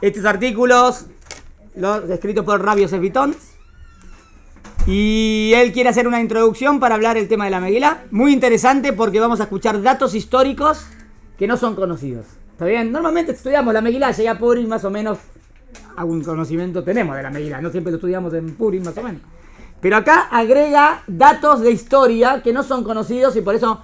Estos artículos, escritos por Rabbi Yosef Bitton. Y él quiere hacer una introducción para hablar el tema de la Megilá. Muy interesante porque vamos a escuchar datos históricos que no son conocidos. ¿Está bien? Normalmente estudiamos la Megilá, llega a Purim, más o menos algún conocimiento tenemos de la Megilá. No siempre lo estudiamos en Purim, más o menos. Pero acá agrega datos de historia que no son conocidos y por eso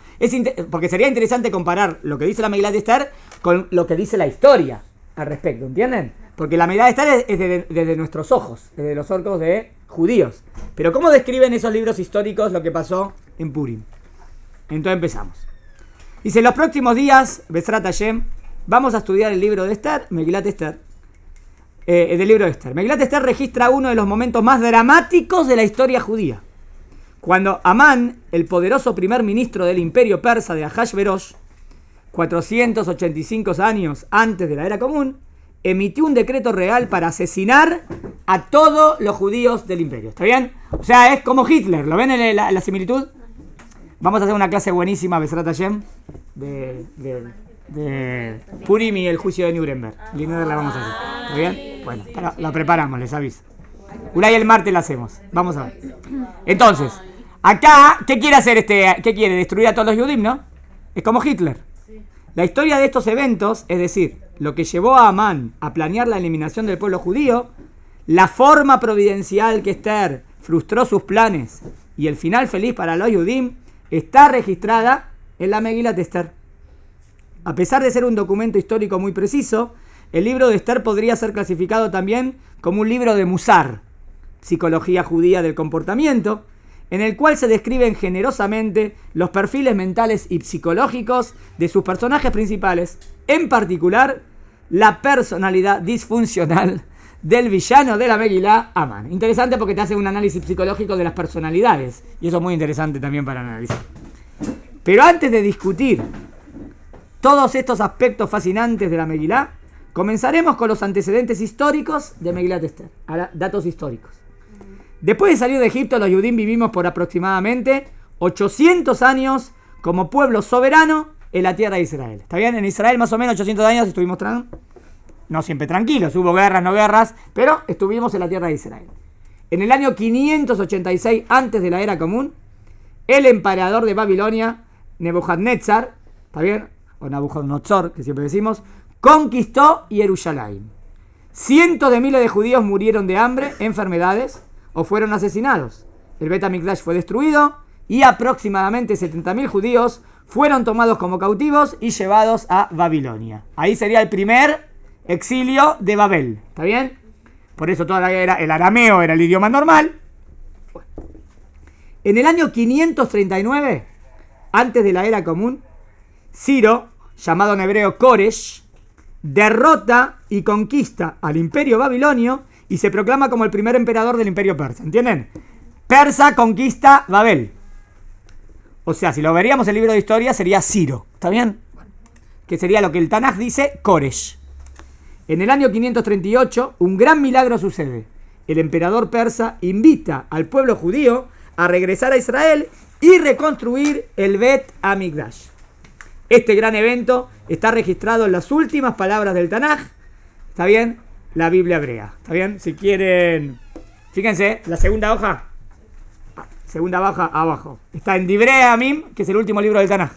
porque sería interesante comparar lo que dice la Megilá de Esther con lo que dice la historia al respecto, ¿entienden? Porque la Megilá de Esther es desde nuestros ojos, desde los ojos de judíos. Pero ¿cómo describen esos libros históricos lo que pasó en Purim? Entonces empezamos. Dice, en los próximos días, Besrat Hashem, vamos a estudiar el libro de Esther, Megilat Esther, del libro de Esther. Megilat Esther registra uno de los momentos más dramáticos de la historia judía. Cuando Amán, el poderoso primer ministro del imperio persa de Ahasverosh, 485 años antes de la era común, emitió un decreto real para asesinar a todos los judíos del imperio. ¿Está bien? O sea, es como Hitler. ¿Lo ven en la similitud? Vamos a hacer una clase buenísima, Besrat Hashem, de Purim y el juicio de Nuremberg. La vamos a hacer. ¿Está bien? Bueno, la preparamos, les aviso. Una y el martes la hacemos. Vamos a ver. Entonces, acá, ¿qué quiere hacer ¿Qué quiere? Destruir a todos los judíos, ¿no? Es como Hitler. La historia de estos eventos, es decir, lo que llevó a Amán a planear la eliminación del pueblo judío, la forma providencial que Esther frustró sus planes y el final feliz para los judíos, está registrada en la Megilat Esther. A pesar de ser un documento histórico muy preciso, el libro de Esther podría ser clasificado también como un libro de Musar, psicología judía del comportamiento, en el cual se describen generosamente los perfiles mentales y psicológicos de sus personajes principales, en particular la personalidad disfuncional del villano de la Megilá, Amán. Interesante porque te hace un análisis psicológico de las personalidades, y eso es muy interesante también para analizar. Pero antes de discutir todos estos aspectos fascinantes de la Megilá, comenzaremos con los antecedentes históricos de Megilat Esther. Ahora, datos históricos. Después de salir de Egipto, los judíos vivimos por aproximadamente 800 años como pueblo soberano en la tierra de Israel. ¿Está bien? En Israel más o menos 800 años estuvimos no siempre tranquilos, hubo guerras, no guerras, pero estuvimos en la tierra de Israel. En el año 586 antes de la era común, el emperador de Babilonia, Nebuchadnezzar, ¿está bien? O Nabucodonosor, que siempre decimos, conquistó Jerusalén. Cientos de miles de judíos murieron de hambre, enfermedades o fueron asesinados. El Bet HaMikdash fue destruido y aproximadamente 70.000 judíos fueron tomados como cautivos y llevados a Babilonia. Ahí sería el primer exilio de Babel. ¿Está bien? Por eso el arameo era el idioma normal. En el año 539, antes de la era común, Ciro, llamado en hebreo Koresh, derrota y conquista al imperio babilonio y se proclama como el primer emperador del imperio persa. ¿Entienden? Persa conquista Babel. O sea, si lo veríamos en el libro de historia, sería Ciro. ¿Está bien? Que sería lo que el Tanaj dice Koresh. En el año 538, un gran milagro sucede. El emperador persa invita al pueblo judío a regresar a Israel y reconstruir el Bet HaMikdash. Este gran evento está registrado en las últimas palabras del Tanaj. ¿Está bien? La Biblia hebrea. ¿Está bien? Si quieren... Fíjense, la segunda hoja. Segunda hoja abajo. Está en Divrei Amim, que es el último libro del Tanaj.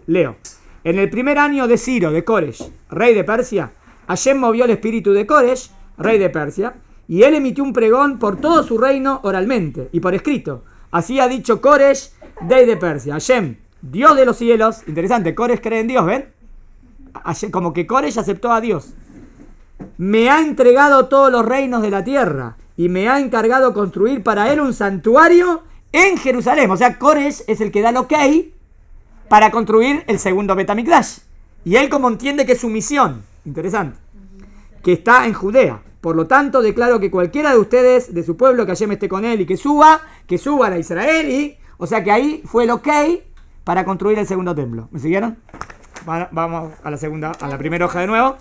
Leo. En el primer año de Ciro, de Koresh, rey de Persia, Hashem movió el espíritu de Koresh, rey de Persia, y él emitió un pregón por todo su reino oralmente y por escrito. Así ha dicho Koresh, rey de Persia. Hashem, Dios de los cielos. Interesante, Koresh cree en Dios, ¿ven? Como que Koresh aceptó a Dios. Me ha entregado todos los reinos de la tierra y me ha encargado construir para él un santuario en Jerusalén. O sea, Koresh es el que da el ok para construir el segundo Bet HaMikdash. Y él como entiende que es su misión, interesante, que está en Judea. Por lo tanto, declaro que cualquiera de ustedes, de su pueblo, que Hashem esté con él y que suban a Israel. Y, o sea que ahí fue el ok para construir el segundo templo. ¿Me siguieron? Vamos a la primera hoja de nuevo.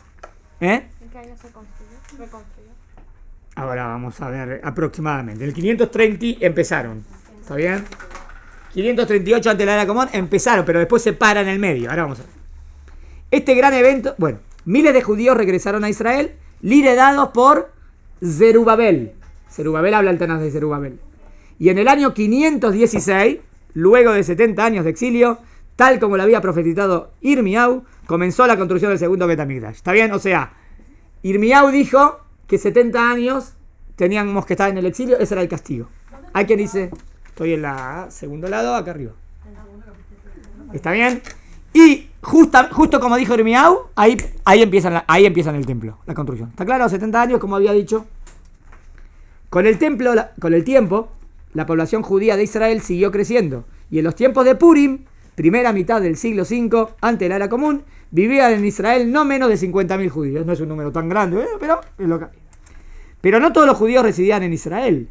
¿En qué año se reconstruyó? Ahora vamos a ver aproximadamente. En el 530 empezaron. ¿Está bien? 538 antes de la era común empezaron, pero después se para en el medio. Ahora vamos a ver. Este gran evento, miles de judíos regresaron a Israel liderados por Zerubabel. Zerubabel habla alternas de Zerubabel. Y en el año 516, luego de 70 años de exilio, tal como lo había profetizado Irmiau, comenzó la construcción del segundo Bet Hamikdash. ¿Está bien? O sea, Irmiau dijo que 70 años teníamos que estar en el exilio, ese era el castigo. Hay quien dice, estoy en la segundo lado, acá arriba. ¿Está bien? Y justo como dijo Irmiau, ahí empiezan el templo, la construcción. ¿Está claro? 70 años, como había dicho. Con el tiempo, la población judía de Israel siguió creciendo. Y en los tiempos de Purim, primera mitad del siglo V, antes de la era común, vivían en Israel no menos de 50.000 judíos. No es un número tan grande, pero es lo que... Pero no todos los judíos residían en Israel.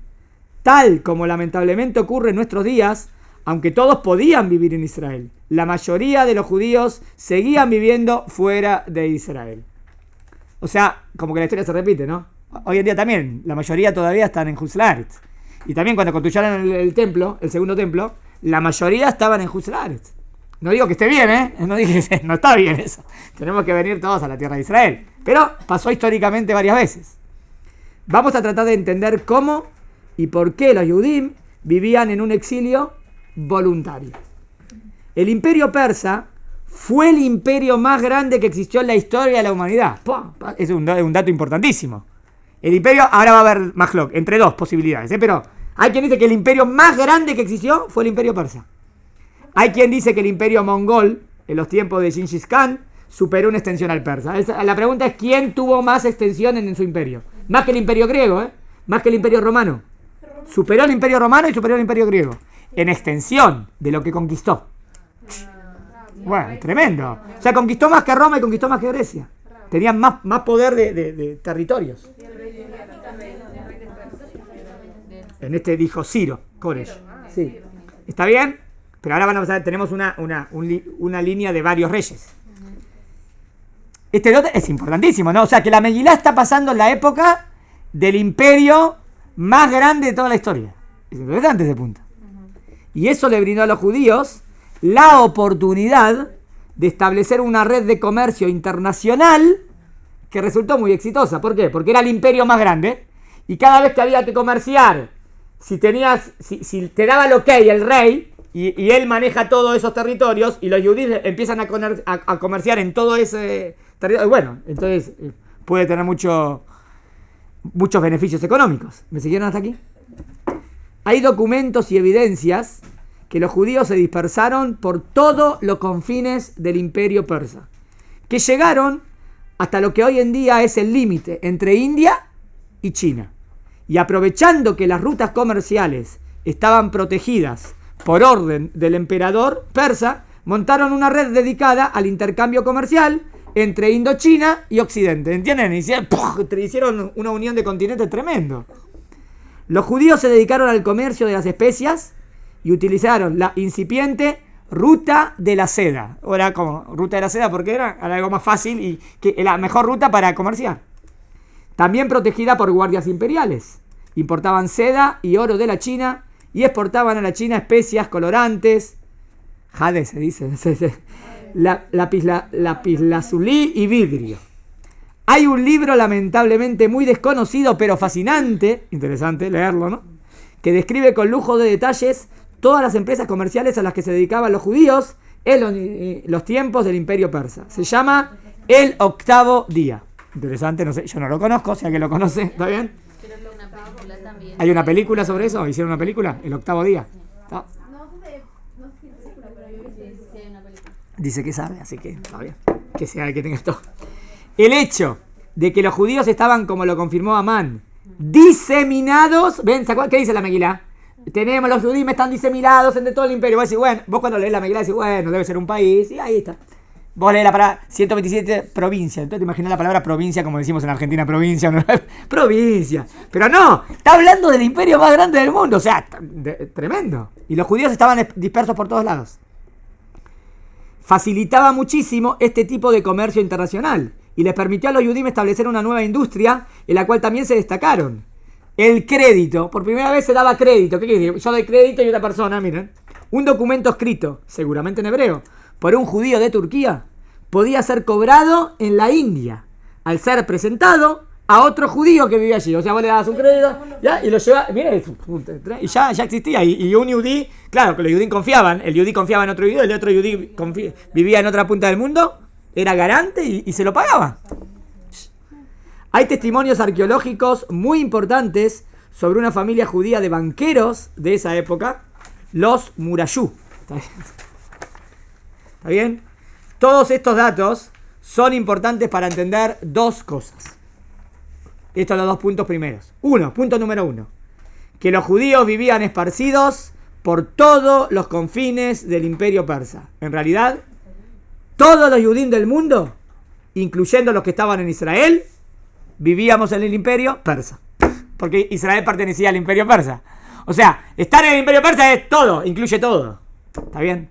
Tal como lamentablemente ocurre en nuestros días, aunque todos podían vivir en Israel, la mayoría de los judíos seguían viviendo fuera de Israel. O sea, como que la historia se repite, ¿no? Hoy en día también, la mayoría todavía están en Juzlaretz. Y también cuando construyeron el templo, el segundo templo, la mayoría estaban en Juzlaretz. No digo que esté bien, ¿eh? No dije que no está bien eso. Tenemos que venir todos a la tierra de Israel. Pero pasó históricamente varias veces. Vamos a tratar de entender cómo y por qué los Yudim vivían en un exilio voluntario. El imperio persa fue el imperio más grande que existió en la historia de la humanidad. Es un dato importantísimo. El imperio, ahora va a haber Mahlok, entre dos posibilidades, pero hay quien dice que el imperio más grande que existió fue el imperio persa. Hay quien dice que el imperio mongol, en los tiempos de Genghis Khan, superó una extensión al persa. La pregunta es quién tuvo más extensión en su imperio. Más que el imperio griego, más que el imperio romano. Superó el imperio romano y superó el imperio griego. En extensión de lo que conquistó. Bueno, tremendo. O sea, conquistó más que Roma y conquistó más que Grecia. Tenían más poder de territorios. En este dijo Ciro, Koresh. Sí. ¿Está bien? Pero ahora van a ver, tenemos una línea de varios reyes. Este dato es importantísimo, ¿no? O sea, que la Megilá está pasando en la época del imperio más grande de toda la historia. Es interesante ese punto. Y eso le brindó a los judíos la oportunidad de establecer una red de comercio internacional que resultó muy exitosa. ¿Por qué? Porque era el imperio más grande y cada vez que había que comerciar, si te daba el ok el rey y él maneja todos esos territorios y los judíos empiezan a comerciar en todo ese territorio, bueno, entonces puede tener muchos beneficios económicos. ¿Me siguieron hasta aquí? Hay documentos y evidencias que los judíos se dispersaron por todos los confines del imperio persa, que llegaron hasta lo que hoy en día es el límite entre India y China. Y aprovechando que las rutas comerciales estaban protegidas por orden del emperador persa, montaron una red dedicada al intercambio comercial entre Indochina y Occidente. ¿Entienden? Hicieron una unión de continentes tremendo. Los judíos se dedicaron al comercio de las especias y utilizaron la incipiente ruta de la seda. Ahora como ruta de la seda porque era algo más fácil y que la mejor ruta para comerciar. También protegida por guardias imperiales. Importaban seda y oro de la China y exportaban a la China especias, colorantes, jade se dice, lapislázuli y vidrio. Hay un libro lamentablemente muy desconocido pero fascinante, interesante leerlo, ¿no? Que describe con lujo de detalles todas las empresas comerciales a las que se dedicaban los judíos en los tiempos del imperio persa. Se llama El Octavo Día. Interesante, no sé, yo no lo conozco, si alguien lo conoce, ¿está bien? ¿Hay una película sobre eso? ¿Hicieron una película? El Octavo Día. ¿Está? Dice que sabe, así que está bien. Que sea el que tenga esto. El hecho de que los judíos estaban, como lo confirmó Amán, diseminados. ¿Ven? ¿Qué dice la Megilá? Tenemos los judíos están diseminados entre todo el imperio. Vos decís, bueno, vos cuando lees la Megilá decís, bueno, debe ser un país. Y ahí está. Vos lees la palabra 127 provincia. Entonces te imaginas la palabra provincia como decimos en Argentina, provincia. ¿No? Provincia. Pero no, está hablando del imperio más grande del mundo. O sea, tremendo. Y los judíos estaban dispersos por todos lados. Facilitaba muchísimo este tipo de comercio internacional y les permitió a los judíos establecer una nueva industria en la cual también se destacaron. El crédito, por primera vez se daba crédito. ¿Qué quiere decir? Yo doy crédito y otra persona, miren. Un documento escrito, seguramente en hebreo, por un judío de Turquía, podía ser cobrado en la India. Al ser presentado, a otro judío que vivía allí. O sea, vos le dabas un crédito, ¿ya? Y lo llevabas, y ya existía. Y un yudí, claro, que los yudí confiaban. El yudí confiaba en otro yudí, el otro yudí vivía en otra punta del mundo, era garante y se lo pagaba. Hay testimonios arqueológicos muy importantes sobre una familia judía de banqueros de esa época, los Murayú. ¿Está bien? Todos estos datos son importantes para entender dos cosas. Estos son los 2 puntos primeros. Punto número 1. Que los judíos vivían esparcidos por todos los confines del imperio persa. En realidad, todos los judíos del mundo, incluyendo los que estaban en Israel, vivíamos en el imperio persa. Porque Israel pertenecía al imperio persa. O sea, estar en el imperio persa es todo, incluye todo. ¿Está bien?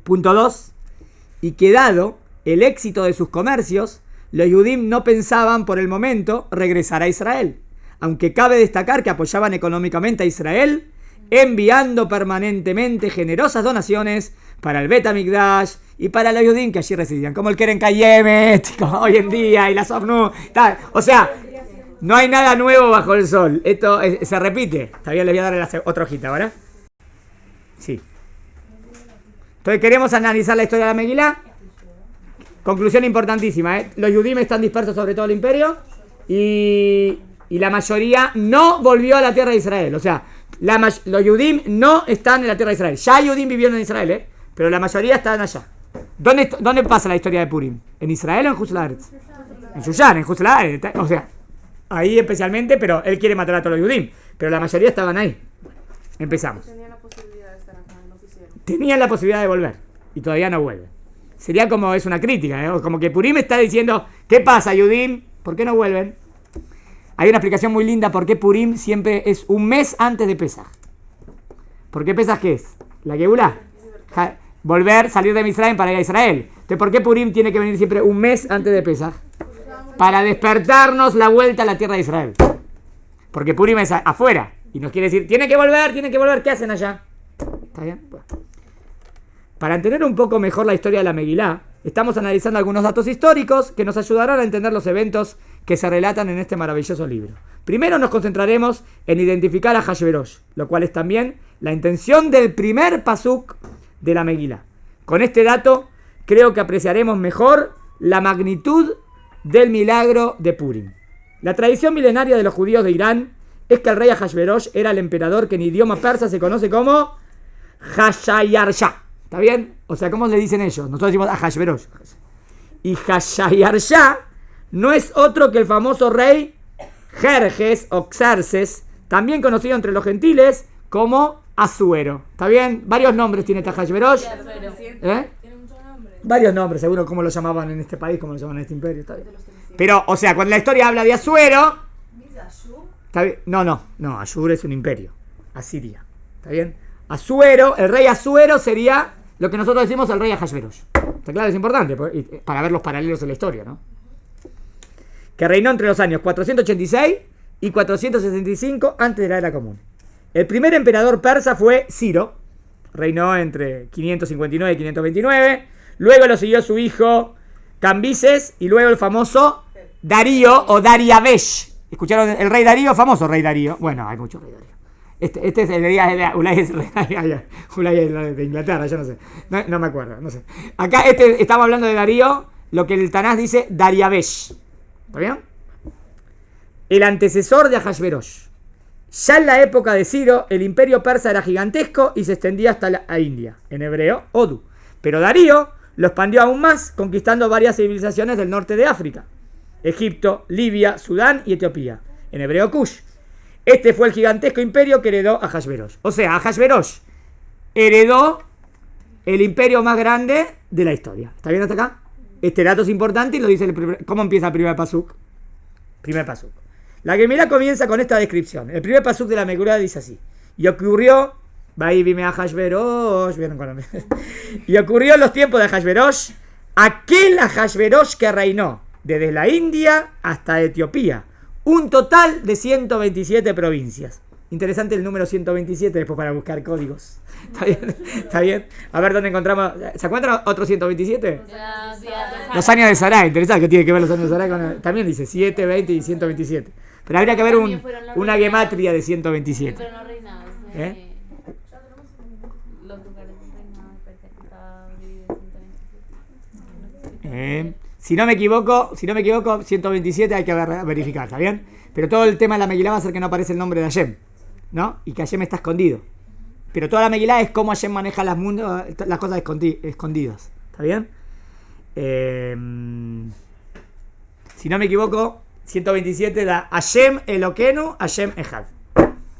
Punto 2. Y que dado el éxito de sus comercios, los Yudim no pensaban por el momento regresar a Israel, aunque cabe destacar que apoyaban económicamente a Israel, enviando permanentemente generosas donaciones para el Bet HaMikdash y para los Yudim que allí residían, como el Keren Kayemet, como hoy en día, y la Sofnu. O sea, no hay nada nuevo bajo el sol. Esto se repite. Está bien, les voy a dar otra hojita ahora. Sí. Entonces queremos analizar la historia de la Megilá. Conclusión importantísima, ¿eh? Los Yudim están dispersos sobre todo el imperio y la mayoría no volvió a la tierra de Israel. O sea, los Yudim no están en la tierra de Israel. Ya Yudim vivieron en Israel, pero la mayoría están allá. ¿Dónde pasa la historia de Purim? ¿En Israel o en Juzlaretz? En Shushan, en Juzlaretz. O sea, ahí especialmente, pero él quiere matar a todos los Yudim. Pero la mayoría estaban ahí. Empezamos. Tenían la posibilidad de estar acá, no quisieron. Tenían la posibilidad de volver y todavía no vuelven. Sería como, es una crítica, ¿eh? Como que Purim está diciendo, ¿qué pasa, Yudim? ¿Por qué no vuelven? Hay una explicación muy linda por qué Purim siempre es un mes antes de Pesaj. ¿Por qué Pesaj qué es? La Geulá. Volver, salir de Misraim para ir a Israel. Entonces, ¿por qué Purim tiene que venir siempre un mes antes de Pesaj? Para despertarnos la vuelta a la tierra de Israel. Porque Purim es afuera. Y nos quiere decir, tiene que volver, ¿qué hacen allá? ¿Está bien? Bueno. Para entender un poco mejor la historia de la Megilá, estamos analizando algunos datos históricos que nos ayudarán a entender los eventos que se relatan en este maravilloso libro. Primero nos concentraremos en identificar a Hashverosh, lo cual es también la intención del primer pasuk de la Megilá. Con este dato, creo que apreciaremos mejor la magnitud del milagro de Purim. La tradición milenaria de los judíos de Irán es que el rey Hashverosh era el emperador que en idioma persa se conoce como Hashayarsha. ¿Está bien? O sea, ¿cómo le dicen ellos? Nosotros decimos a Hashverosh. Y Hashayarsha no es otro que el famoso rey Jerjes o Xerxes, también conocido entre los gentiles como Asuero. ¿Está bien? Varios nombres tiene este Hashverosh. Tiene muchos nombres. Varios nombres, seguro cómo lo llamaban en este país, cómo lo llamaban en este imperio. ¿Está bien? Pero, o sea, cuando la historia habla de Asuero... ¿Está bien? No, Ashur es un imperio. Asiria. ¿Está bien? Asuero, el rey Asuero sería lo que nosotros decimos el rey Ahasverosh. Está claro, es importante para ver los paralelos en la historia, ¿no? Que reinó entre los años 486 y 465 antes de la era común. El primer emperador persa fue Ciro, reinó entre 559 y 529. Luego lo siguió su hijo Cambises y luego el famoso Darío o Dariavesh. ¿Escucharon el rey Darío? Famoso rey Darío. Bueno, hay muchos rey Darío. Este es el día Ulay de Inglaterra, yo no sé. No me acuerdo, no sé. Acá estamos hablando de Darío, lo que el Tanás dice Dariavesh. ¿Está bien? El antecesor de Ahasverosh. Ya en la época de Ciro, el imperio persa era gigantesco y se extendía hasta la India, en hebreo, Odu. Pero Darío lo expandió aún más, conquistando varias civilizaciones del norte de África: Egipto, Libia, Sudán y Etiopía, en hebreo Kush. Este fue el gigantesco imperio que heredó Ahasverosh. O sea, Ahasverosh heredó el imperio más grande de la historia. ¿Está bien hasta acá? Este dato es importante y lo dice ¿cómo empieza el primer pasuk? Primer pasuk. La Gemara comienza con esta descripción. El primer pasuk de la Megilá dice así: y ocurrió, ¿vieron cuando y ocurrió en los tiempos de Ahasverosh, aquel Ahasverosh que reinó desde la India hasta Etiopía, un total de 127 provincias. Interesante el número 127 después para buscar códigos. ¿Está bien? ¿Está bien? A ver dónde encontramos. ¿Se encuentra otro 127? Los años de Sarai. Interesante que tiene que ver los años de Sarai con. También dice 7, 20 y 127. Pero habría que ver una gematria de 127. Pero no reinados. Los lugares de reinado de Persia que estaba dividido en 127. Si no me equivoco, 127 hay que verificar, ¿está bien? Pero todo el tema de la Megilá va a ser que no aparece el nombre de Hashem, ¿no? Y que Hashem está escondido. Pero toda la Megilá es cómo Hashem maneja las cosas escondidas, ¿está bien? Si no me equivoco, 127 da Hashem Eloquenu, Hashem Echad.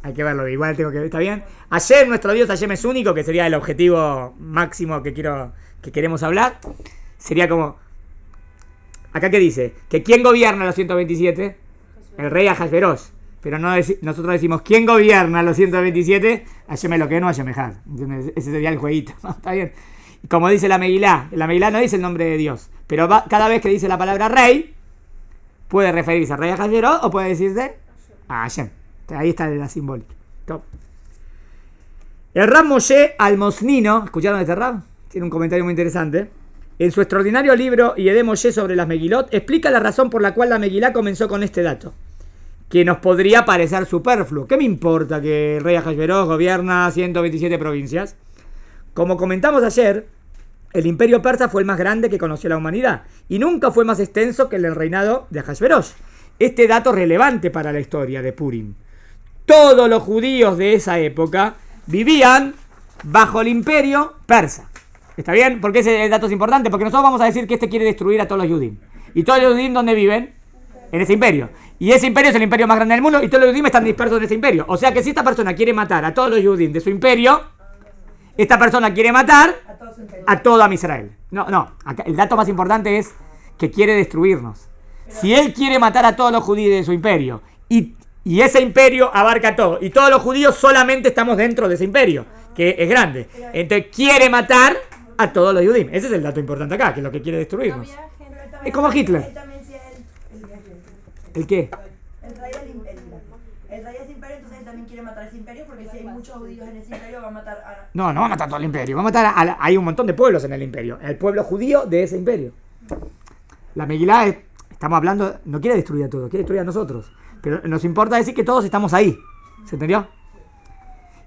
Hay que verlo, igual tengo que ver, ¿está bien? Hashem, nuestro Dios, Hashem es único, que sería el objetivo máximo que queremos hablar. Sería como... Acá que dice, que ¿quién gobierna los 127? El rey Ahasverosh. Pero nosotros decimos, ¿quién gobierna los 127? Hashem Eloquenu, Hashem Echad. Ese sería el jueguito, ¿no? ¿Está bien? Y como dice la Megilá no dice el nombre de Dios, pero cada vez que dice la palabra rey, puede referirse al rey Ahasverosh o puede decirse a Hashem. Ahí está la simbólica. Top. El Rab Moshe Almosnino, ¿escucharon este Rab? Tiene un comentario muy interesante. En su extraordinario libro Yedé Moshe sobre las Megilot, explica la razón por la cual la Megilá comenzó con este dato, que nos podría parecer superfluo. ¿Qué me importa que el rey Ahasverosh gobierna 127 provincias? Como comentamos ayer, el imperio persa fue el más grande que conoció la humanidad y nunca fue más extenso que el del reinado de Ahasverosh. Este dato es relevante para la historia de Purim. Todos los judíos de esa época vivían bajo el imperio persa. ¿Está bien? ¿Por qué ese dato es importante? Porque nosotros vamos a decir que este quiere destruir a todos los judíos. ¿Y todos los judíos dónde viven? En ese imperio. Y ese imperio es el imperio más grande del mundo y todos los judíos están dispersos en ese imperio. O sea que si esta persona quiere matar a todos los judíos de su imperio, esta persona quiere matar a todo Israel. No. Acá el dato más importante es que quiere destruirnos. Si él quiere matar a todos los judíos de su imperio y ese imperio abarca todo y todos los judíos solamente estamos dentro de ese imperio, que es grande, entonces quiere matar a todos los judíos. Ese es el dato importante acá, que es lo que quiere destruirnos. Es como Hitler. ¿El qué? El rey del imperio. El rey de ese imperio, entonces él también quiere matar ese imperio, porque si hay muchos judíos en ese imperio va a matar a... No va a matar todo el imperio, va a matar hay un montón de pueblos en el imperio, el pueblo judío de ese imperio. La Megilá estamos hablando, no quiere destruir a todos, quiere destruir a nosotros. Pero nos importa decir que todos estamos ahí. ¿Se entendió?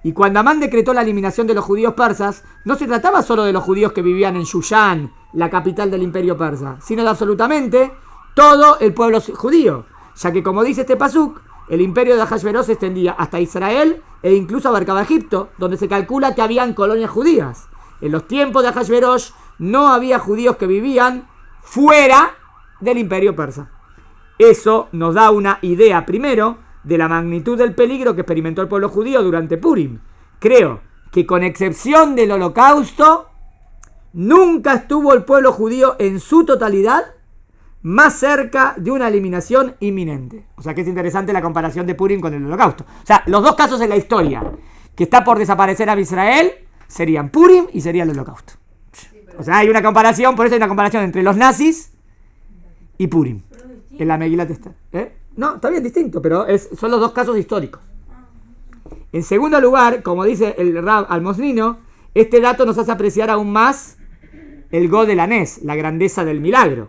Y cuando Amán decretó la eliminación de los judíos persas, no se trataba solo de los judíos que vivían en Shushan, la capital del imperio persa, sino de absolutamente todo el pueblo judío, ya que como dice este pasuk, el imperio de Ahasverosh se extendía hasta Israel e incluso abarcaba Egipto, donde se calcula que habían colonias judías. En los tiempos de Ahasverosh no había judíos que vivían fuera del imperio persa. Eso nos da una idea, primero, de la magnitud del peligro que experimentó el pueblo judío durante Purim. Creo que con excepción del Holocausto, nunca estuvo el pueblo judío en su totalidad más cerca de una eliminación inminente. O sea que es interesante la comparación de Purim con el Holocausto. O sea, los dos casos en la historia que está por desaparecer a Israel serían Purim y sería el Holocausto. O sea, hay una comparación, por eso hay una comparación entre los nazis y Purim. En la Megilá está. No, está bien distinto, pero son los dos casos históricos. En segundo lugar, como dice el Rab Almosnino, este dato nos hace apreciar aún más el God de la Nes, la grandeza del milagro.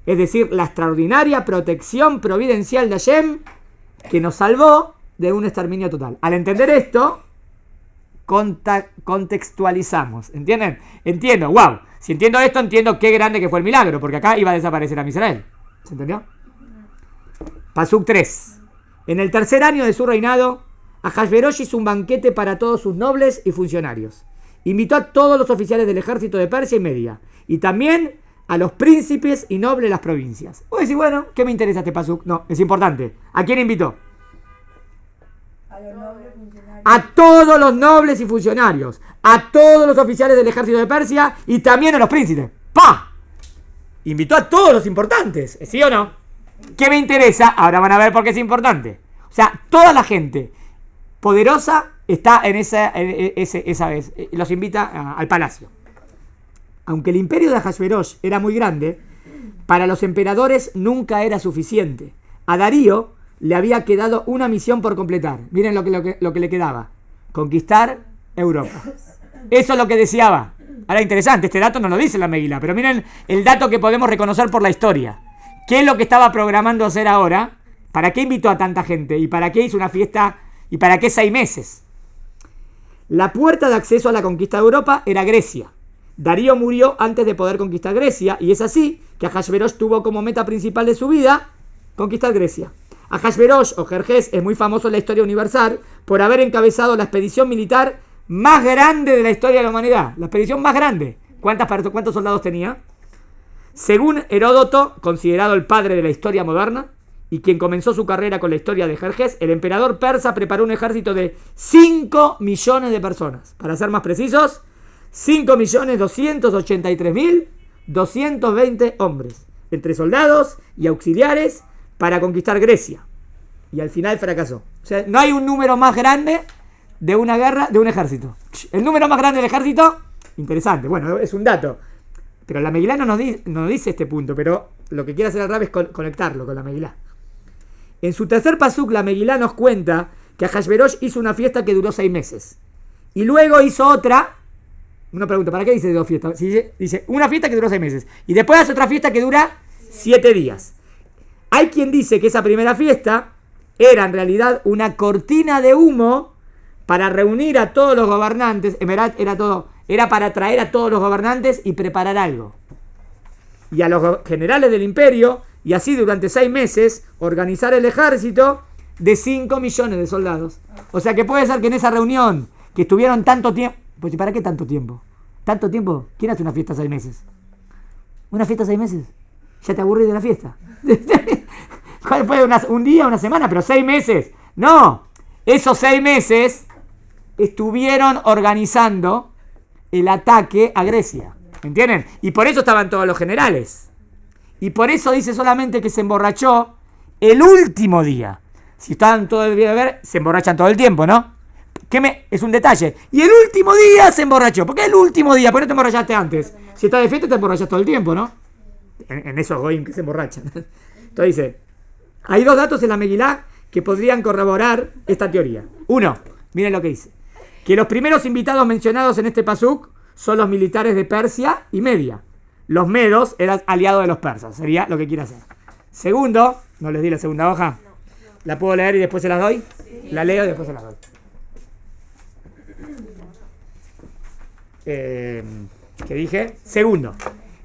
Es decir, la extraordinaria protección providencial de Hashem que nos salvó de un exterminio total. Al entender esto, contextualizamos. ¿Entienden? Entiendo, wow. Si entiendo esto, entiendo qué grande que fue el milagro, porque acá iba a desaparecer a Israel. ¿Se entendió? Pasuk 3. En el tercer año de su reinado, Ahasverosh hizo un banquete para todos sus nobles y funcionarios. Invitó a todos los oficiales del ejército de Persia y Media, y también a los príncipes y nobles de las provincias. Vos decís, bueno, ¿qué me interesa este pasuk? No, es importante. ¿A quién invitó? A los nobles funcionarios. A todos los nobles y funcionarios, a todos los oficiales del ejército de Persia y también a los príncipes. ¡Pah! Invitó a todos los importantes, ¿sí o no? ¿Qué me interesa? Ahora van a ver por qué es importante. O sea, toda la gente poderosa está en esa vez. Los invita al palacio. Aunque el imperio de Ahasverosh era muy grande, para los emperadores nunca era suficiente. A Darío le había quedado una misión por completar. Miren lo que le quedaba. Conquistar Europa. Eso es lo que deseaba. Ahora, interesante, este dato no lo dice la Megilá, pero miren el dato que podemos reconocer por la historia. ¿Qué es lo que estaba programando hacer ahora? ¿Para qué invitó a tanta gente? ¿Y para qué hizo una fiesta? ¿Y para qué 6 meses? La puerta de acceso a la conquista de Europa era Grecia. Darío murió antes de poder conquistar Grecia, y es así que Ahasverosh tuvo como meta principal de su vida conquistar Grecia. Ahasverosh, o Jerjes, es muy famoso en la historia universal por haber encabezado la expedición militar más grande de la historia de la humanidad. La expedición más grande. ¿Cuántos soldados tenía? Según Heródoto, considerado el padre de la historia moderna, y quien comenzó su carrera con la historia de Jerjes, el emperador persa preparó un ejército de 5 millones de personas. Para ser más precisos, 5.283.220 hombres, entre soldados y auxiliares, para conquistar Grecia. Y al final fracasó. O sea, no hay un número más grande de una guerra, de un ejército. El número más grande del ejército, interesante, bueno, es un dato. Pero la Megilá no nos dice este punto, pero lo que quiere hacer el Rab es conectarlo con la Megilá. En su tercer pasuk, la Megilá nos cuenta que Ahasverosh hizo una fiesta que duró 6 meses. Y luego hizo otra. Una pregunta, ¿para qué dice 2 fiestas? Dice una fiesta que duró 6 meses. Y después hace otra fiesta que dura 7 días. Hay quien dice que esa primera fiesta era en realidad una cortina de humo para reunir a todos los gobernantes. En verdad era para traer a todos los gobernantes y preparar algo. Y a los generales del imperio, y así durante 6 meses organizar el ejército de 5 millones de soldados. O sea que puede ser que en esa reunión, que estuvieron tanto tiempo... Pues ¿para qué tanto tiempo? ¿Tanto tiempo? ¿Quién hace una fiesta 6 meses? ¿Una fiesta 6 meses? Ya te aburrís de la fiesta. ¿Cuál fue? Un día, una semana, pero 6 meses. No, esos 6 meses estuvieron organizando el ataque a Grecia. ¿Entienden? Y por eso estaban todos los generales. Y por eso dice solamente que se emborrachó el último día. Si estaban todo el día de ver, se emborrachan todo el tiempo, ¿no? Es un detalle. Y el último día se emborrachó. ¿Por qué el último día? ¿Por qué no te emborrachaste antes? Si estás de fiesta te emborrachas todo el tiempo, ¿no? En esos goyim que se emborrachan. Entonces dice, hay 2 datos en la Megilá que podrían corroborar esta teoría. 1, miren lo que dice. Que los primeros invitados mencionados en este pasuk son los militares de Persia y Media. Los medos eran aliados de los persas. Sería lo que quiere hacer. Segundo, no les di la segunda hoja. ¿La puedo leer y después se las doy? Sí. La leo y después se las doy. ¿Qué dije? Segundo,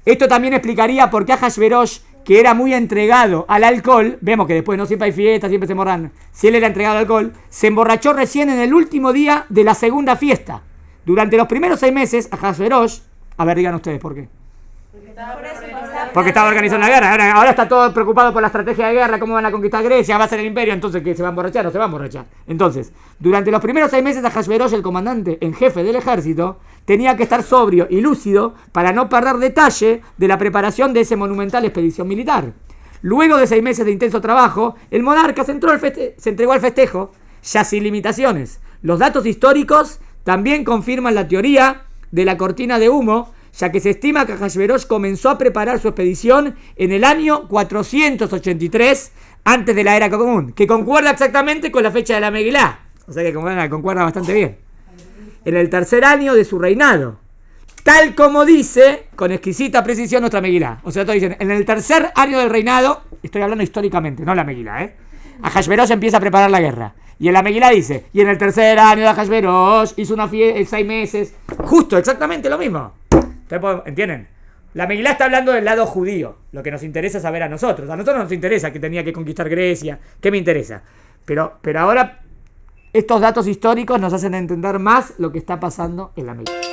esto también explicaría por qué Ahasverosh, que era muy entregado al alcohol, vemos que después no siempre hay fiestas, siempre se emborrachan, si él era entregado al alcohol, se emborrachó recién en el último día de la segunda fiesta. Durante los primeros 6 meses, Ahasverosh, a ver, digan ustedes por qué. Porque estaba organizando la guerra. Ahora está todo preocupado por la estrategia de guerra, cómo van a conquistar Grecia, va a ser el imperio, entonces ¿qué se va a emborrachar? No se va a emborrachar. Entonces, durante los primeros 6 meses, Ahasverosh, el comandante en jefe del ejército, tenía que estar sobrio y lúcido para no perder detalle de la preparación de esa monumental expedición militar. Luego de 6 meses de intenso trabajo, el monarca se entregó al festejo, ya sin limitaciones. Los datos históricos también confirman la teoría de la cortina de humo, ya que se estima que Ahasverosh comenzó a preparar su expedición en el año 483 antes de la era común, que concuerda exactamente con la fecha de la Megilá. O sea que concuerda bastante bien. En el tercer año de su reinado, tal como dice con exquisita precisión nuestra Megilá. O sea, todos dicen, en el tercer año del reinado, estoy hablando históricamente, no la Megilá, Ahasverosh empieza a preparar la guerra. Y en la Megilá dice, y en el tercer año de Ahasverosh hizo una fiesta, 6 meses. Justo, exactamente lo mismo. ¿Entienden? La Megilá está hablando del lado judío, lo que nos interesa saber a nosotros. A nosotros nos interesa que tenía que conquistar Grecia, ¿qué me interesa? Pero ahora estos datos históricos nos hacen entender más lo que está pasando en la Megilá.